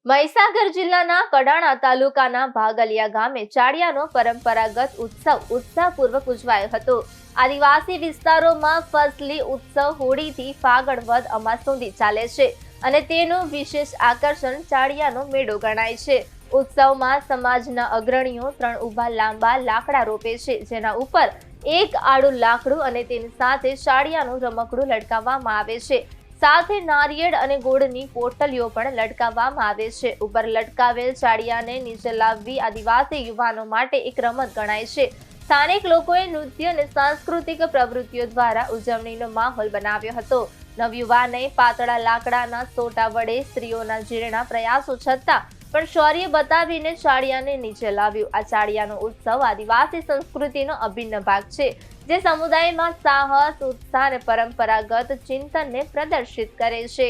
મહીસાગર જિલ્લાના કડાણા તાલુકાના ભાગલિયા ગામે ચાળિયાનો પરંપરાગત ઉત્સવ ઉત્સાહપૂર્વક ઉજવાયો હતો। આદિવાસી વિસ્તારોમાં ફસલી ઉત્સવ હોળીથી ફાગણ વદ અમાસ સુધી ચાલે છે અને તેનું વિશેષ આકર્ષણ ચાળિયાનો મેળો ગણાય છે। ઉત્સવમાં સમાજના અગ્રણીઓ 3 ઊભા લાંબા લાકડા રોપે છે, જેના ઉપર એક આડું લાકડું અને તેની સાથે ચાળિયાનું રમકડું લટકાવવામાં આવે છે। સાથે નારિયેળ અને ગોળની પોટલીઓ પણ લટકાવવામાં આવે છે। ઉપર લટકાવેલ ચાળિયાને નીચે લાવવી આદિવાસી યુવાનો માટે એક રમત ગણાય છે। સ્થાનિક લોકોએ નૃત્ય અને સાંસ્કૃતિક પ્રવૃત્તિઓ દ્વારા ઉજવણીનો માહોલ બનાવ્યો હતો। નવયુવાને પાતળા લાકડાના સોટા વડે સ્ત્રીઓના જીર્ણા પ્રયાસો છતાં પણ શૌર્ય બતાવીને ચાળિયાને નીચે લાવ્યું। આ ચાળિયાનો ઉત્સવ આદિવાસી સંસ્કૃતિનો અભિન્ન ભાગ છે, જે સમુદાયમાં સાહસ, ઉત્સાહ અને પરંપરાગત ચિંતનને પ્રદર્શિત કરે છે।